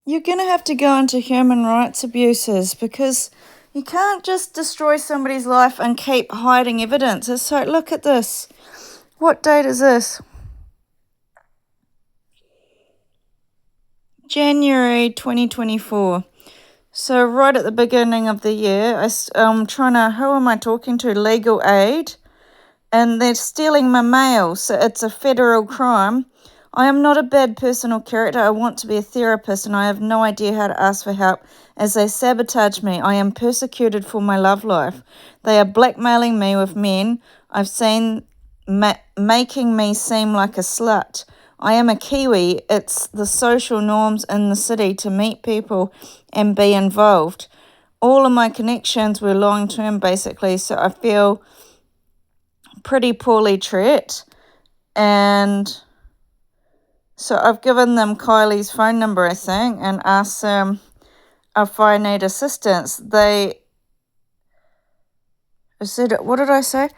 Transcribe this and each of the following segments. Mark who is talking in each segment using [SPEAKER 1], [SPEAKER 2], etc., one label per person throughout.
[SPEAKER 1] You're going to have to go into human rights abuses because you can't just destroy somebody's life and keep hiding evidence. It's like, look at this. What date is this? January 2024. So right at the beginning of the year, I'm trying to, who am I talking to? Legal aid. And they're stealing my mail, so it's a federal crime. I am not a bad person or character. I want to be a therapist, and I have no idea how to ask for help as they sabotage me. I am persecuted for my love life. They are blackmailing me with men I've seen making me seem like a slut. I am a Kiwi. It's the social norms in the city to meet people and be involved. All of my connections were long term, basically, so I feel pretty poorly treated. And so I've given them Kylie's phone number, I think, and asked them if I need assistance. They said, what did I say?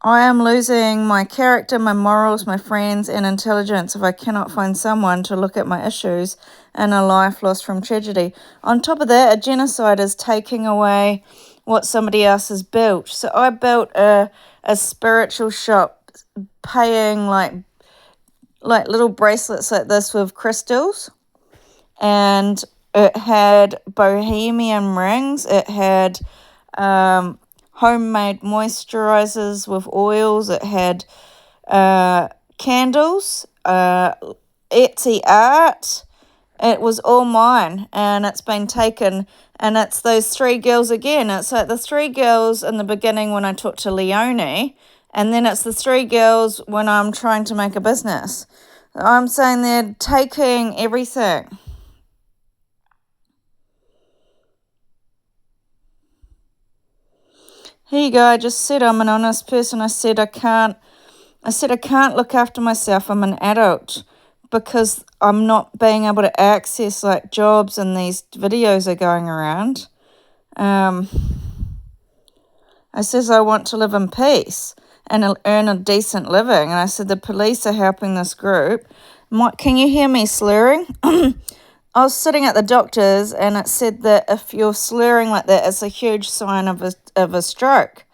[SPEAKER 1] I am losing my character, my morals, my friends, and intelligence if I cannot find someone to look at my issues and a life lost from tragedy. On top of that, a genocide is taking away what somebody else has built. So I built a spiritual shop paying like little bracelets like this with crystals, and it had bohemian rings. It had homemade moisturizers with oils. It had candles, Etsy art. It was all mine, and it's been taken. And it's those three girls again. It's like the three girls in the beginning when I talked to Leonie, and then it's the three girls when I'm trying to make a business. I'm saying they're taking everything. Here you go. I just said I'm an honest person. I said I can't look after myself. I'm an adult because I'm not being able to access like jobs, and these videos are going around. I says I want to live in peace and earn a decent living. And I said the police are helping this group. Can you hear me slurring? I was sitting at the doctor's, and it said that if you're slurring like that, it's a huge sign of a stroke.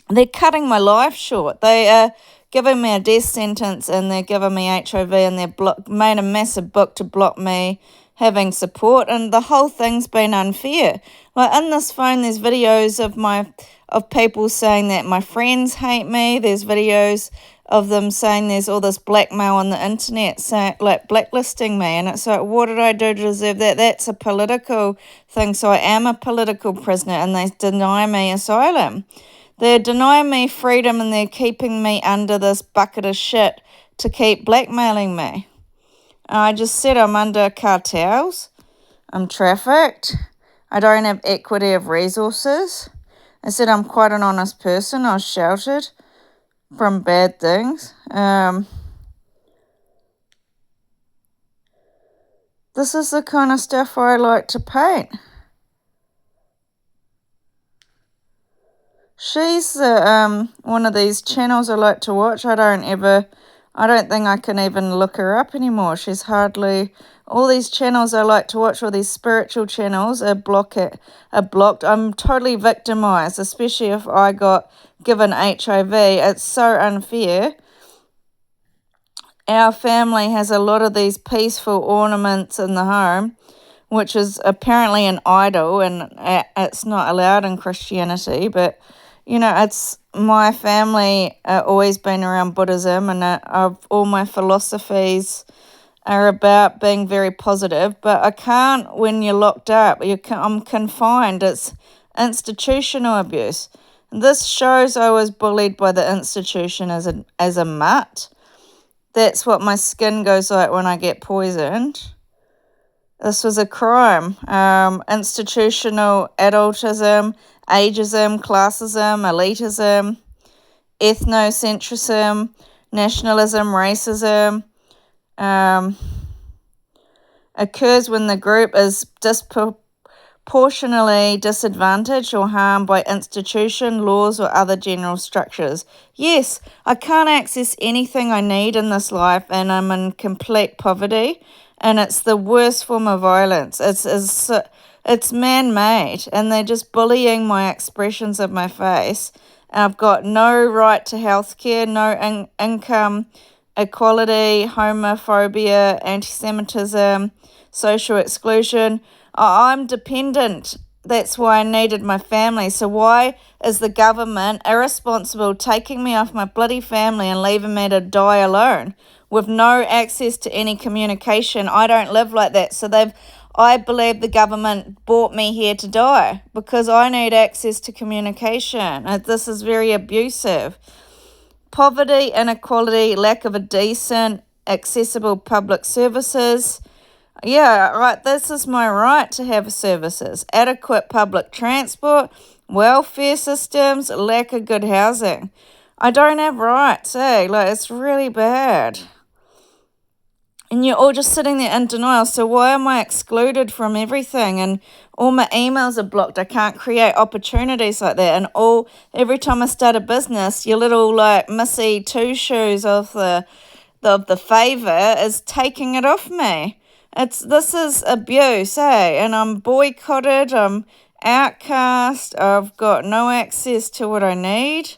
[SPEAKER 1] They're cutting my life short. They are giving me a death sentence, and they're giving me HIV, and they've made a massive book to block me having support, and the whole thing's been unfair. Like in this phone, there's videos of people saying that my friends hate me. There's videos of them saying there's all this blackmail on the internet, saying like blacklisting me, and it's like, what did I do to deserve that? That's a political thing. So I am a political prisoner, and they deny me asylum. They're denying me freedom, and they're keeping me under this bucket of shit to keep blackmailing me. I just said I'm under cartels. I'm trafficked. I don't have equity of resources. I said I'm quite an honest person. I was sheltered from bad things. This is the kind of stuff I like to paint. She's one of these channels I like to watch. I don't think I can even look her up anymore. She's hardly, all these channels I like to watch, all these spiritual channels are blocked. I'm totally victimized, especially if I got given HIV. It's so unfair. Our family has a lot of these peaceful ornaments in the home, which is apparently an idol, and it's not allowed in Christianity, but it's my family always been around Buddhism, and all my philosophies are about being very positive, but I can't when you're locked up. I'm confined. It's institutional abuse. This shows I was bullied by the institution as a mutt. That's what my skin goes like when I get poisoned. This was a crime. Institutional adultism, ageism, classism, elitism, ethnocentrism, nationalism, racism occurs when the group is proportionally disadvantaged or harmed by institution, laws, or other general structures. Yes, I can't access anything I need in this life, and I'm in complete poverty, and it's the worst form of violence. It's man-made, and they're just bullying my expressions of my face. And I've got no right to healthcare, no income equality, homophobia, anti-Semitism, social exclusion. I'm dependent. That's why I needed my family. So why is the government irresponsible taking me off my bloody family and leaving me to die alone with no access to any communication? I don't live like that. So I believe the government brought me here to die because I need access to communication. This is very abusive. Poverty, inequality, lack of a decent, accessible public services. Yeah, right, this is my right to have services. Adequate public transport, welfare systems, lack of good housing. I don't have rights, it's really bad. And you're all just sitting there in denial. So why am I excluded from everything? And all my emails are blocked. I can't create opportunities like that. And every time I start a business, your little Missy Two Shoes of the favour is taking it off me. This is abuse, And I'm boycotted. I'm outcast. I've got no access to what I need.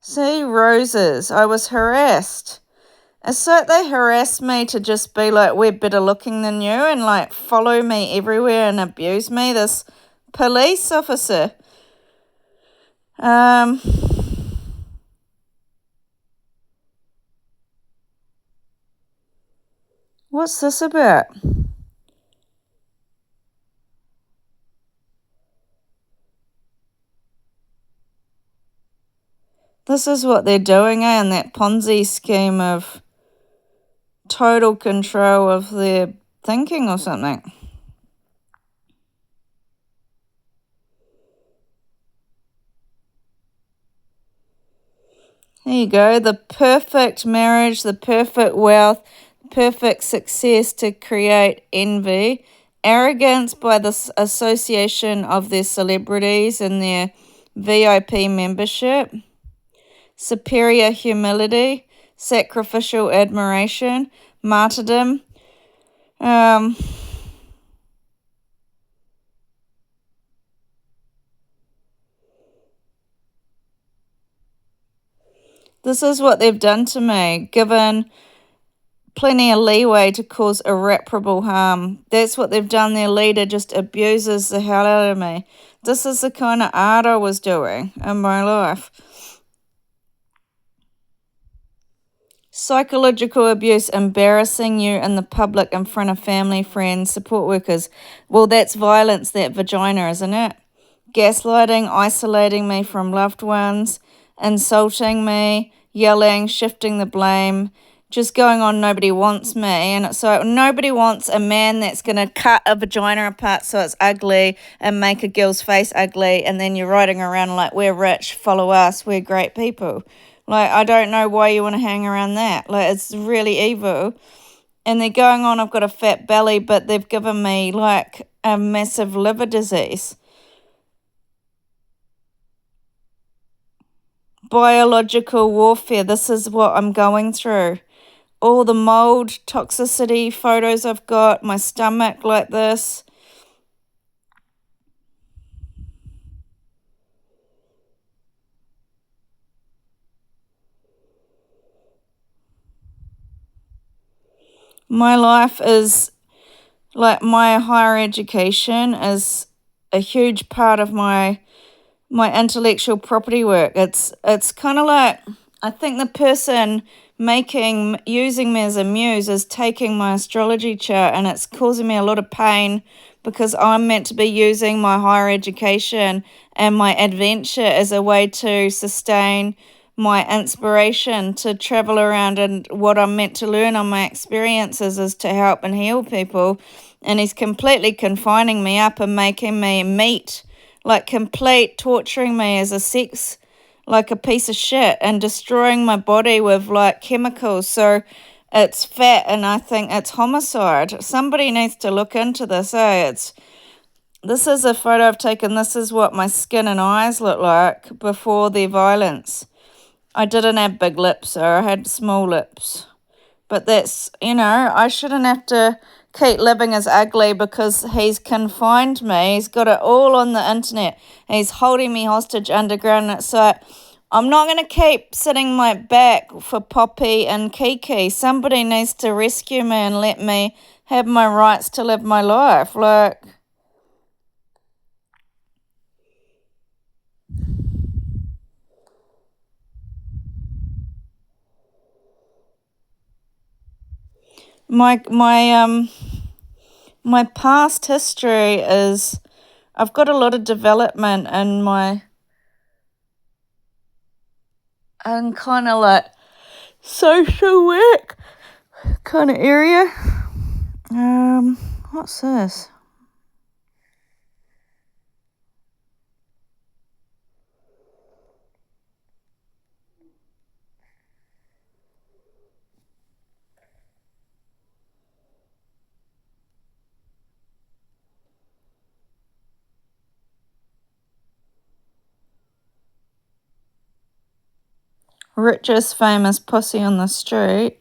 [SPEAKER 1] See, roses. I was harassed. It's like they harass me to just be like, we're better looking than you, and follow me everywhere and abuse me. This police officer. What's this about? This is what they're doing, in that Ponzi scheme of total control of their thinking or something. There you go. The perfect marriage, the perfect wealth, perfect success to create envy, arrogance by the association of their celebrities and their VIP membership, superior humility, sacrificial admiration, martyrdom. This is what they've done to me, given plenty of leeway to cause irreparable harm. That's what they've done. Their leader just abuses the hell out of me. This is the kind of art I was doing in my life. Psychological abuse, embarrassing you in the public in front of family, friends, support workers. Well, that's violence, that vagina, isn't it? Gaslighting, isolating me from loved ones, insulting me, yelling, shifting the blame, just going on, nobody wants me. And so nobody wants a man that's going to cut a vagina apart so it's ugly and make a girl's face ugly, and then you're riding around like, we're rich, follow us, we're great people. I don't know why you want to hang around that. It's really evil. And they're going on, I've got a fat belly, but they've given me a massive liver disease. Biological warfare, this is what I'm going through. All the mold, toxicity photos I've got, my stomach like this. My life is my higher education is a huge part of my intellectual property work. It's kind of I think the person using me as a muse is taking my astrology chart, and it's causing me a lot of pain because I'm meant to be using my higher education and my adventure as a way to sustain my inspiration to travel around, and what I'm meant to learn on my experiences is to help and heal people. And he's completely confining me up and making me meat, complete torturing me as a sex, a piece of shit, and destroying my body with chemicals. So It's fat, and I think it's homicide. Somebody needs to look into this, eh? This is a photo I've taken. This is what my skin and eyes look like before the violence. I didn't have big lips, so I had small lips. But that's, I shouldn't have to keep living as ugly because he's confined me. He's got it all on the internet. He's holding me hostage underground. It's like, I'm not going to keep sitting my back for Poppy and Kiki. Somebody needs to rescue me and let me have my rights to live my life. Like, my past history is I've got a lot of development in my and kind of like social work kind of area. What's this? Richest famous pussy on the street.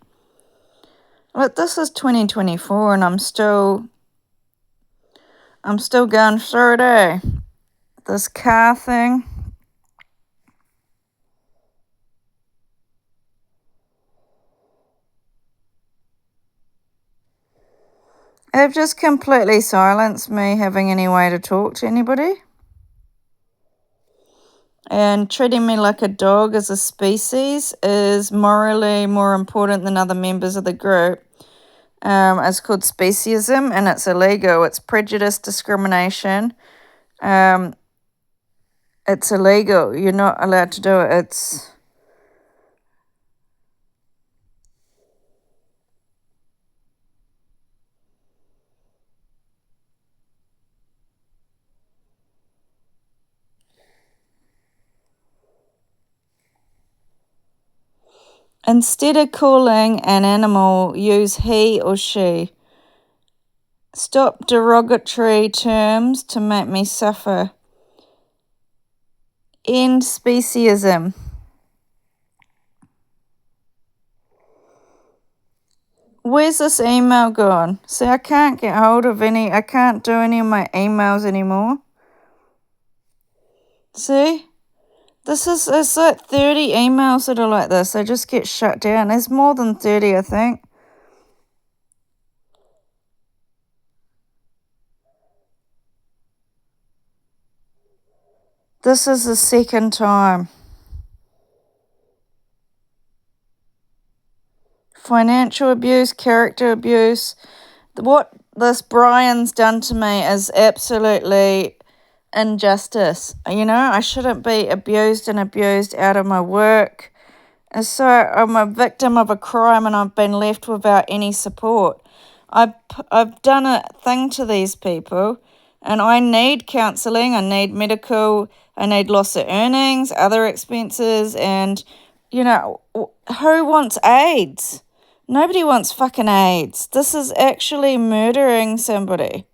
[SPEAKER 1] Look, this is 2024 and I'm still going through it, eh? This car thing. They've just completely silenced me having any way to talk to anybody. And treating me like a dog as a species is morally more important than other members of the group. It's called speciesism and it's illegal. It's prejudice, discrimination. It's illegal. You're not allowed to do it. Instead of calling an animal, use he or she. Stop derogatory terms to make me suffer. End speciesism. Where's this email gone? See, I can't get hold of I can't do any of my emails anymore. See? It's like 30 emails that are like this. They just get shut down. There's more than 30, I think. This is the second time. Financial abuse, character abuse. What this Brian's done to me is absolutely injustice. I shouldn't be abused out of my work. And so I'm a victim of a crime and I've been left without any support. I've done a thing to these people and I need counselling, I need medical, I need loss of earnings, other expenses, and, who wants AIDS? Nobody wants fucking AIDS. This is actually murdering somebody.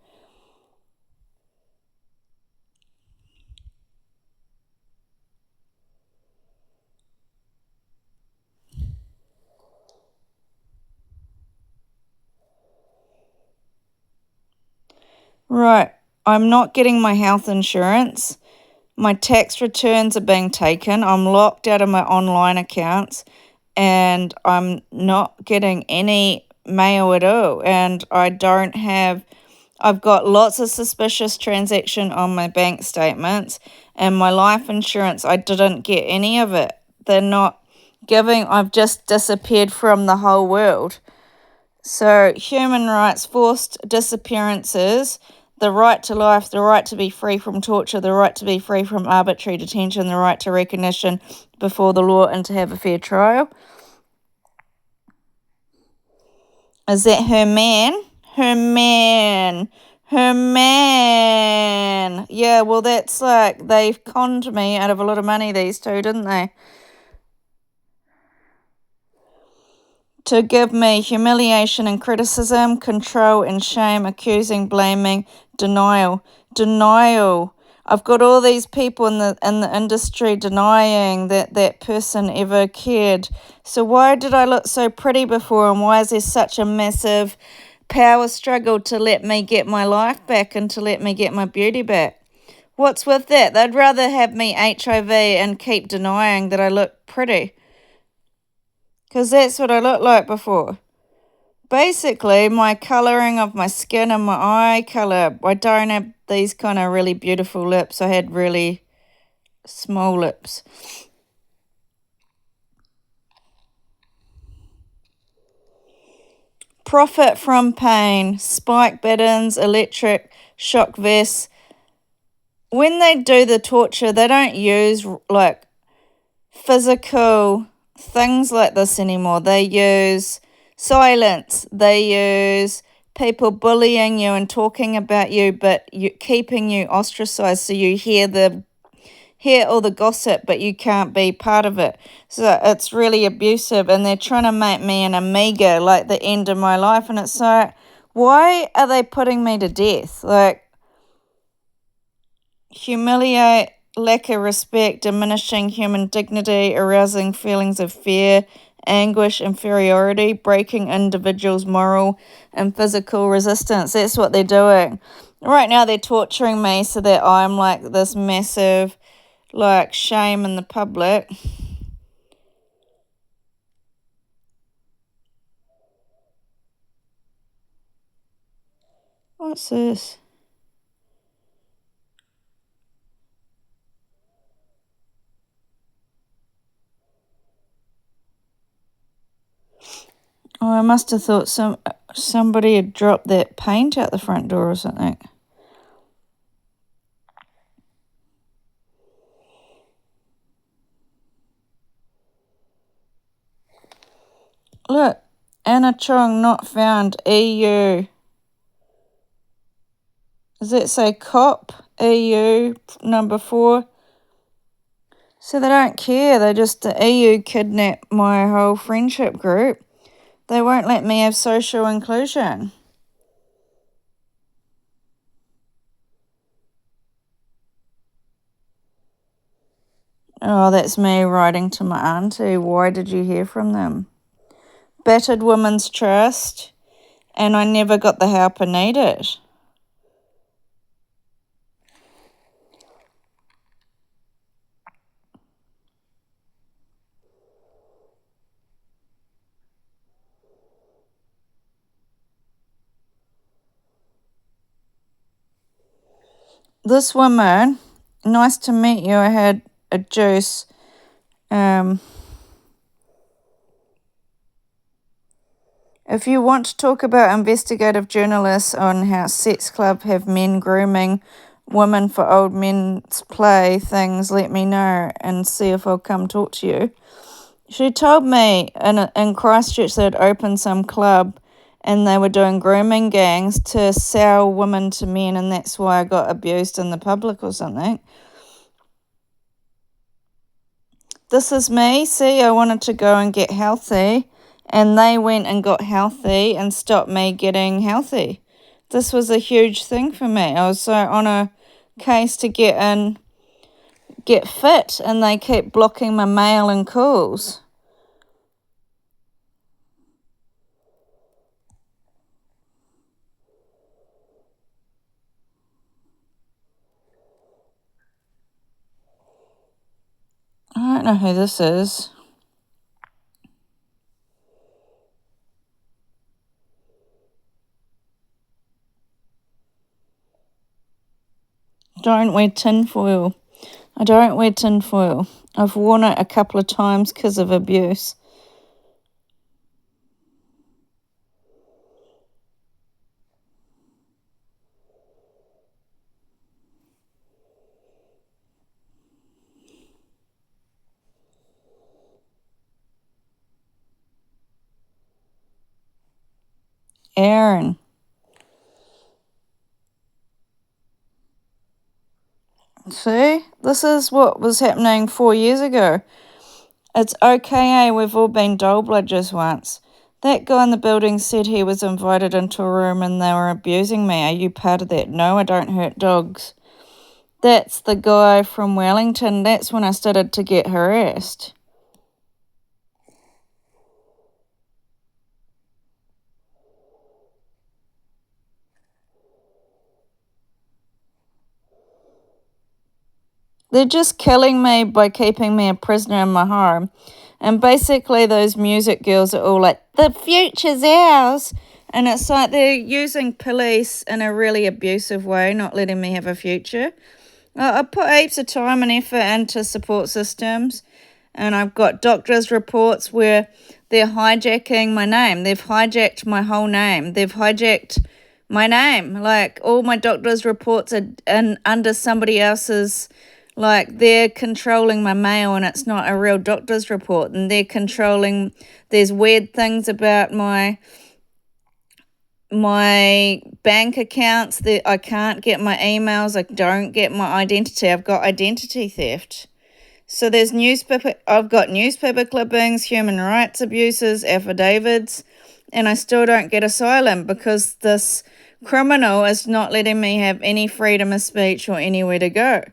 [SPEAKER 1] Right. I'm not getting my health insurance. My tax returns are being taken. I'm locked out of my online accounts and I'm not getting any mail at all. And I've got lots of suspicious transaction on my bank statements and my life insurance. I didn't get any of it. They're not giving, I've just disappeared from the whole world. So human rights, forced disappearances, the right to life, the right to be free from torture, the right to be free from arbitrary detention, the right to recognition before the law and to have a fair trial. Is that her man? Her man. Her man. Yeah, well, that's like, they've conned me out of a lot of money, these two, didn't they? to give me humiliation and criticism, control and shame, accusing, blaming, denial. Denial. I've got all these people in the industry denying that that person ever cared. So why did I look so pretty before, and why is there such a massive power struggle to let me get my life back and to let me get my beauty back? What's with that? They'd rather have me HIV and keep denying that I look pretty, because that's what I looked like before. Basically, my colouring of my skin and my eye colour, I don't have these kind of really beautiful lips. I had really small lips. Profit from pain, spike buttons, electric shock vests. When they do the torture, they don't use like physical things like this anymore. They use silence. They use people bullying you and talking about you, but keeping you ostracized, so you hear all the gossip, but you can't be part of it. So it's really abusive, and they're trying to make me an amiga, like the end of my life. And it's like, why are they putting me to death? Like, humiliate, lack of respect, diminishing human dignity, arousing feelings of fear, anguish, inferiority, breaking individuals' moral and physical resistance. That's what they're doing. Right now, they're torturing me so that I'm like this massive, like, shame in the public. What's this? Oh, I must have thought somebody had dropped that paint out the front door or something. Look, Anna Chong not found, EU. Does that say COP, EU, number 4? So they don't care. The EU kidnapped my whole friendship group. They won't let me have social inclusion. Oh, that's me writing to my auntie. Why did you hear from them? Battered women's trust, and I never got the help I needed. This woman, nice to meet you. I had a juice. If you want to talk about investigative journalists on how sex club have men grooming women for old men's play things, let me know and see if I'll come talk to you. She told me in Christchurch they'd opened some club and they were doing grooming gangs to sell women to men, and that's why I got abused in the public or something. This is me. See, I wanted to go and get healthy, and they went and got healthy and stopped me getting healthy. This was a huge thing for me. I was so on a case to get fit, and they keep blocking my mail and calls. I don't know who this is. Don't wear tinfoil. I don't wear tinfoil. I've worn it a couple of times because of abuse. Aaron. See? This is what was happening 4 years ago. It's okay, we've all been dull bludgers once. That guy in the building said he was invited into a room and they were abusing me. Are you part of that? No, I don't hurt dogs. That's the guy from Wellington. That's when I started to get harassed. They're just killing me by keeping me a prisoner in my home. And basically those music girls are all like, the future's ours. And it's like they're using police in a really abusive way, not letting me have a future. I put heaps of time and effort into support systems. And I've got doctors' reports where they're hijacking my name. They've hijacked my whole name. They've hijacked my name. Like, all my doctors' reports are under somebody else's, like, they're controlling my mail and it's not a real doctor's report. And they're controlling, there's weird things about my bank accounts that I can't get my emails. I don't get my identity. I've got identity theft. So there's I've got newspaper clippings, human rights abuses, affidavits, and I still don't get asylum because this criminal is not letting me have any freedom of speech or anywhere to go.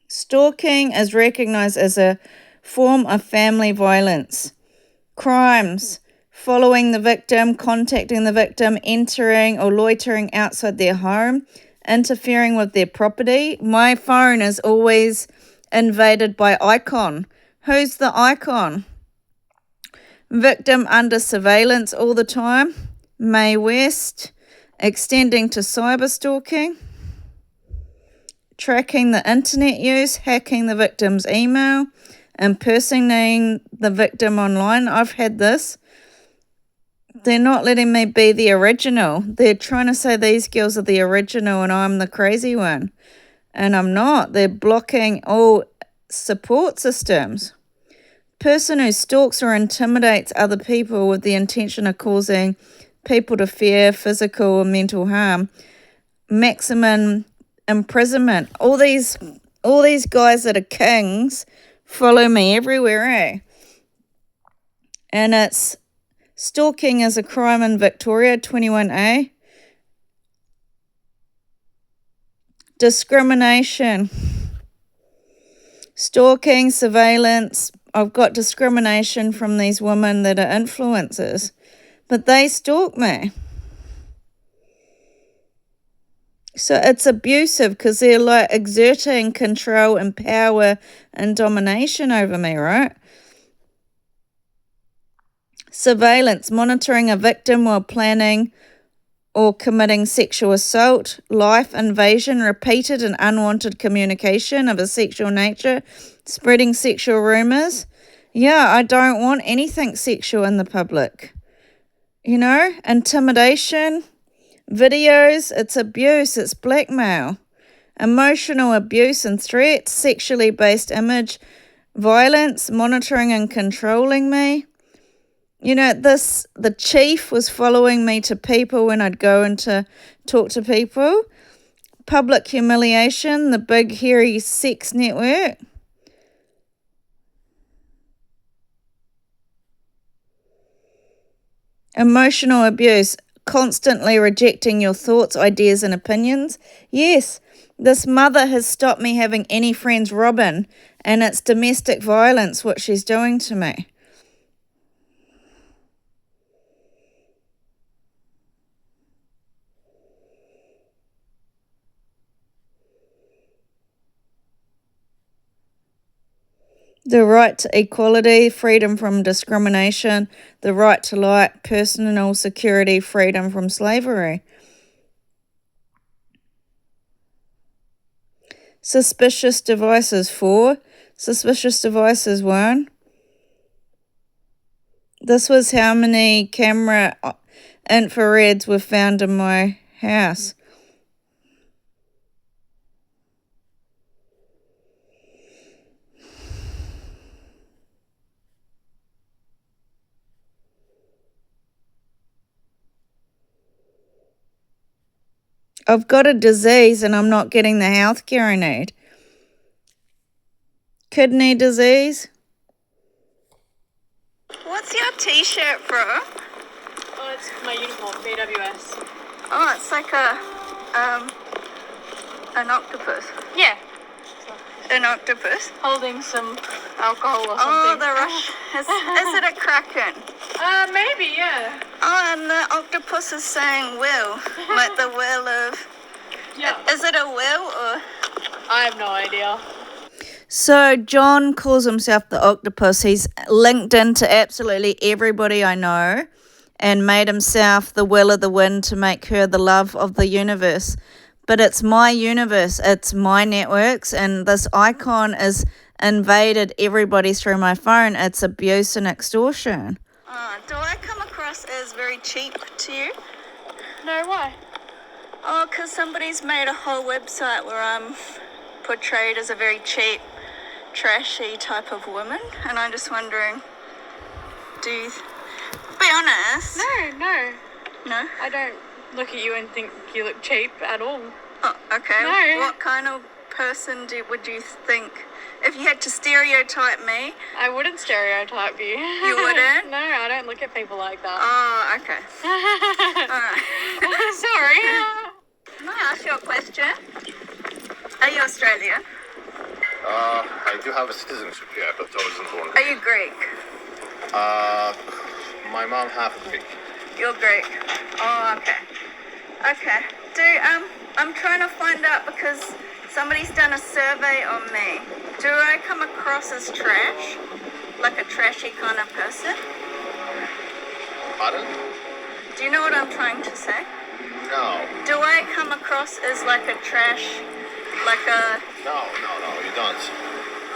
[SPEAKER 1] Stalking is recognised as a form of family violence. Crimes: following the victim, contacting the victim, entering or loitering outside their home, interfering with their property. My phone is always invaded by Icon. Who's the Icon? Victim under surveillance all the time. Mae West. Extending to cyber stalking. Tracking the internet use, hacking the victim's email, impersonating the victim online. I've had this. They're not letting me be the original. They're trying to say these girls are the original and I'm the crazy one. And I'm not. They're blocking all support systems. Person who stalks or intimidates other people with the intention of causing people to fear, physical or mental harm. Maximum imprisonment. All these guys that are kings follow me everywhere, eh? And it's stalking is a crime in Victoria, 21A. Discrimination. Stalking, surveillance. I've got discrimination from these women that are influencers, but they stalk me. So it's abusive because they're like exerting control and power and domination over me, right? Surveillance, monitoring a victim while planning or committing sexual assault. Life invasion, repeated and unwanted communication of a sexual nature. Spreading sexual rumours. Yeah, I don't want anything sexual in the public. You know, intimidation. Videos, it's abuse, it's blackmail, emotional abuse and threats, sexually based image, violence, monitoring and controlling me. You know, the chief was following me to people when I'd go in to talk to people. Public humiliation, the big hairy sex network. Emotional abuse. Constantly rejecting your thoughts, ideas, and opinions. Yes, this mother has stopped me having any friends, Robin, and it's domestic violence what she's doing to me. The right to equality, freedom from discrimination, the right to life, personal security, freedom from slavery. Suspicious devices 4, suspicious devices 1. This was how many camera infrareds were found in my house. I've got a disease and I'm not getting the health care I need. Kidney disease. What's your t-shirt from?
[SPEAKER 2] Oh, it's my uniform, BWS.
[SPEAKER 1] Oh, it's like an octopus.
[SPEAKER 2] Yeah.
[SPEAKER 1] An octopus?
[SPEAKER 2] Holding some alcohol or something.
[SPEAKER 1] Oh, the rush. Is it a kraken?
[SPEAKER 2] Maybe, yeah.
[SPEAKER 1] Oh, and the octopus is saying will. Like the will of...
[SPEAKER 2] Yeah.
[SPEAKER 1] Is it a will or...
[SPEAKER 2] I have no idea.
[SPEAKER 1] So John calls himself the octopus. He's linked into absolutely everybody I know and made himself the will of the wind to make her the love of the universe. But it's my universe, it's my networks, and this icon is invaded everybody through my phone. It's abuse and extortion. Do I come across as very cheap to you?
[SPEAKER 2] No, why?
[SPEAKER 1] Oh, because somebody's made a whole website where I'm portrayed as a very cheap, trashy type of woman, and I'm just wondering, be honest.
[SPEAKER 2] No.
[SPEAKER 1] No?
[SPEAKER 2] I don't look at you and think you look cheap at all.
[SPEAKER 1] Oh, okay.
[SPEAKER 2] No.
[SPEAKER 1] What kind of person would you think, if you had to stereotype me?
[SPEAKER 2] I wouldn't stereotype you.
[SPEAKER 1] You wouldn't?
[SPEAKER 2] No, I don't look at people like that.
[SPEAKER 1] Oh, okay. All right.
[SPEAKER 2] Sorry.
[SPEAKER 1] Can I ask you a question? Are you Australian?
[SPEAKER 3] I do have a citizenship here, but I wasn't born.
[SPEAKER 1] Are you Greek?
[SPEAKER 3] My mom half Greek.
[SPEAKER 1] You're Greek. Oh, okay. Okay. I'm trying to find out because somebody's done a survey on me. Do I come across as trash? Like a trashy kind of person?
[SPEAKER 3] Pardon?
[SPEAKER 1] Do you know what I'm trying to say?
[SPEAKER 3] No.
[SPEAKER 1] Do I come across as like a trash, like a...
[SPEAKER 3] No, you don't.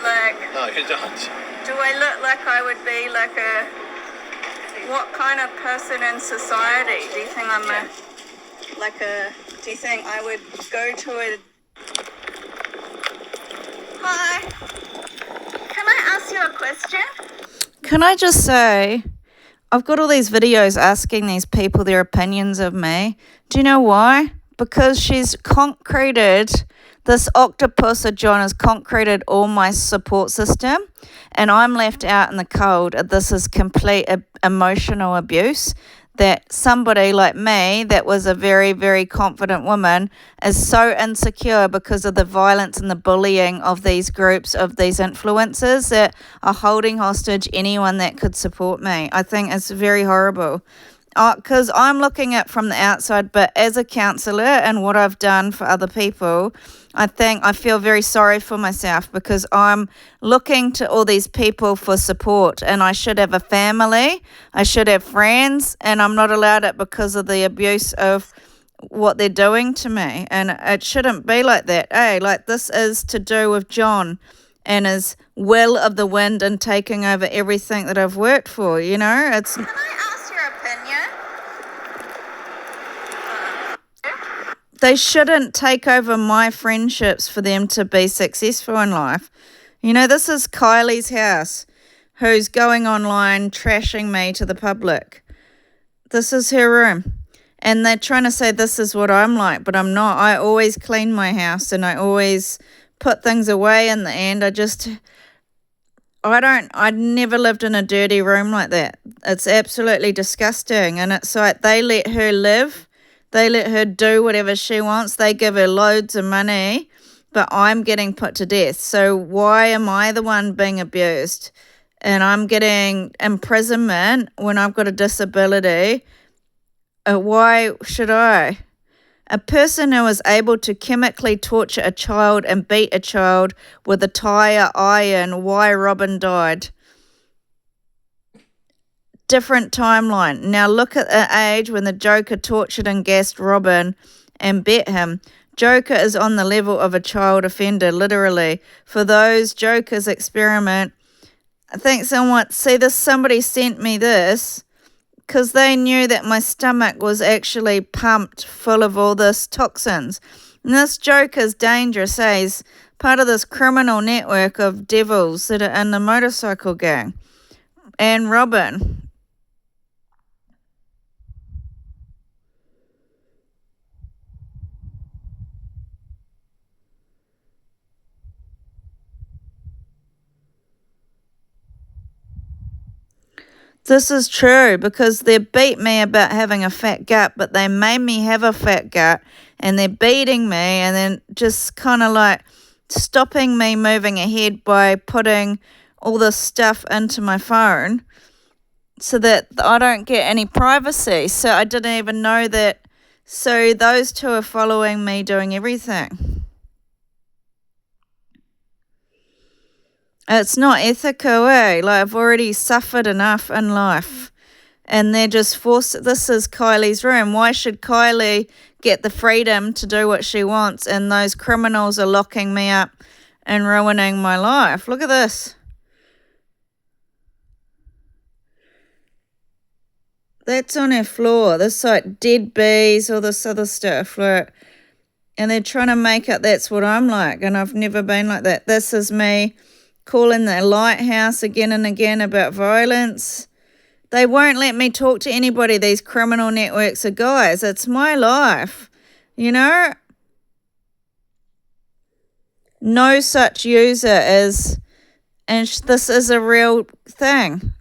[SPEAKER 1] Like...
[SPEAKER 3] No, you don't.
[SPEAKER 1] Do I look like I would be like a... What kind of person in society? Do you think I'm do you think I would go to a... Hi. Can I ask you a question? Can I just say, I've got all these videos asking these people their opinions of me. Do you know why? Because she's concreted, this octopus of John has concreted all my support system, and I'm left out in the cold. This is complete emotional abuse that somebody like me, that was a very, very confident woman, is so insecure because of the violence and the bullying of these groups, of these influencers that are holding hostage anyone that could support me. I think it's very horrible. Because I'm looking at from the outside, but as a counsellor and what I've done for other people, I think I feel very sorry for myself because I'm looking to all these people for support, and I should have a family, I should have friends, and I'm not allowed it because of the abuse of what they're doing to me. And it shouldn't be like that. Like this is to do with John and his will of the wind and taking over everything that I've worked for, you know? It's... Can I ask your opinion? They shouldn't take over my friendships for them to be successful in life. You know, this is Kylie's house, who's going online trashing me to the public. This is her room. And they're trying to say this is what I'm like, but I'm not. I always clean my house and I always put things away in the end. I'd never lived in a dirty room like that. It's absolutely disgusting. And it's like they let her live. They let her do whatever she wants. They give her loads of money, but I'm getting put to death. So why am I the one being abused? And I'm getting imprisonment when I've got a disability. Why should I? A person who is able to chemically torture a child and beat a child with a tire iron, why Robin died. Different timeline. Now look at the age when the Joker tortured and gassed Robin and bet him. Joker is on the level of a child offender, literally. For those Joker's experiment, I think somebody sent me this because they knew that my stomach was actually pumped full of all this toxins. And this Joker's dangerous. He's part of this criminal network of devils that are in the motorcycle gang. And Robin. This is true because they beat me about having a fat gut, but they made me have a fat gut and they're beating me and then just kind of like stopping me moving ahead by putting all this stuff into my phone so that I don't get any privacy. So I didn't even know that. So those two are following me doing everything. It's not ethical, eh? Like, I've already suffered enough in life. And they're just forced. This is Kylie's room. Why should Kylie get the freedom to do what she wants? And those criminals are locking me up and ruining my life. Look at this. That's on her floor. This like dead bees, all this other stuff. Like, and they're trying to make it that's what I'm like. And I've never been like that. This is me calling the lighthouse again and again about violence. They won't let me talk to anybody, these criminal networks of guys. It's my life, you know? No such user is, and this is a real thing.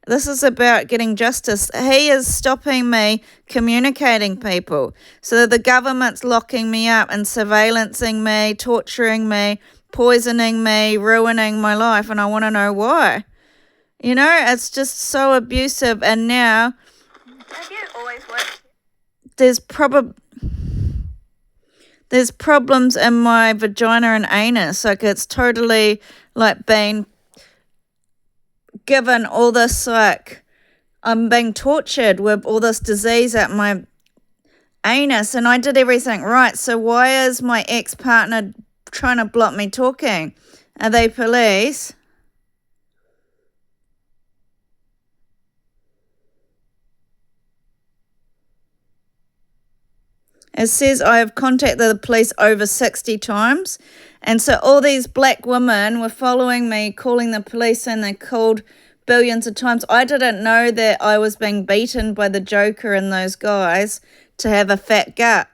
[SPEAKER 1] This is about getting justice. He is stopping me communicating people. So the government's locking me up and surveillancing me, torturing me, poisoning me, ruining my life, and I want to know why. You know, it's just so abusive. And now
[SPEAKER 2] Have you always worked?
[SPEAKER 1] there's problems in my vagina and anus. Like, it's totally like being given all this, like, I'm being tortured with all this disease at my anus, and I did everything right. So why is my ex-partner trying to block me talking? Are they police? It says I have contacted the police over 60 times. And so all these black women were following me, calling the police, and they called billions of times. I didn't know that I was being beaten by the Joker and those guys to have a fat gut.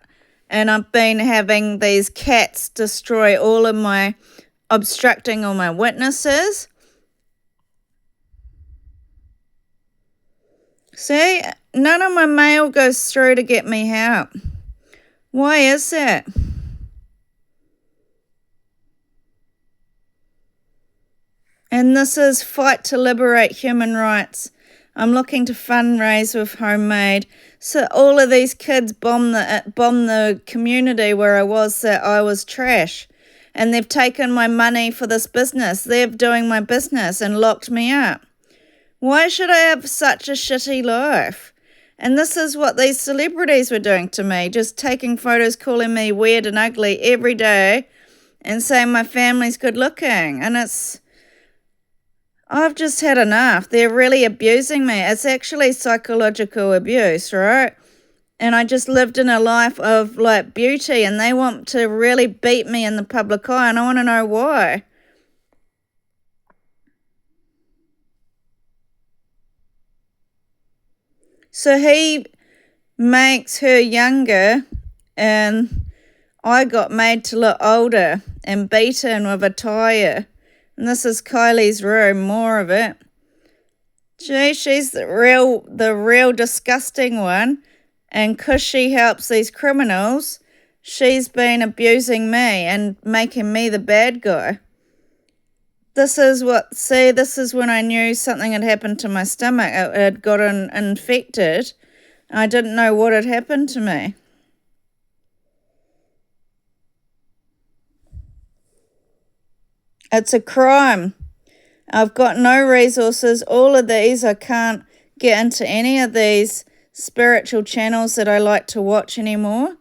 [SPEAKER 1] And I've been having these cats destroy all of my, obstructing all my witnesses. See, none of my mail goes through to get me help. Why is that? And this is Fight to Liberate Human Rights. I'm looking to fundraise with Homemade. So all of these kids bomb the community where I was, that I was trash. And they've taken my money for this business. They're doing my business and locked me up. Why should I have such a shitty life? And this is what these celebrities were doing to me, just taking photos, calling me weird and ugly every day and saying my family's good looking. And I've just had enough. They're really abusing me. It's actually psychological abuse, right? And I just lived in a life of like beauty, and they want to really beat me in the public eye, and I want to know why. So he makes her younger, and I got made to look older and beaten with a tire. And this is Kylie's room, more of it. Gee, she's the real disgusting one. And 'cause she helps these criminals, she's been abusing me and making me the bad guy. This is when I knew something had happened to my stomach. It had gotten infected. I didn't know what had happened to me. It's a crime. I've got no resources. All of these, I can't get into any of these spiritual channels that I like to watch anymore.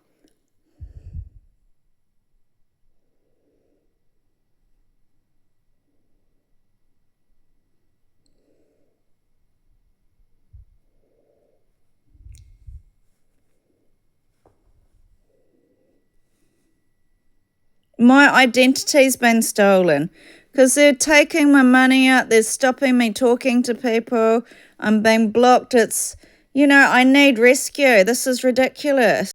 [SPEAKER 1] My identity's been stolen because they're taking my money out. They're stopping me talking to people. I'm being blocked. I need rescue. This is ridiculous.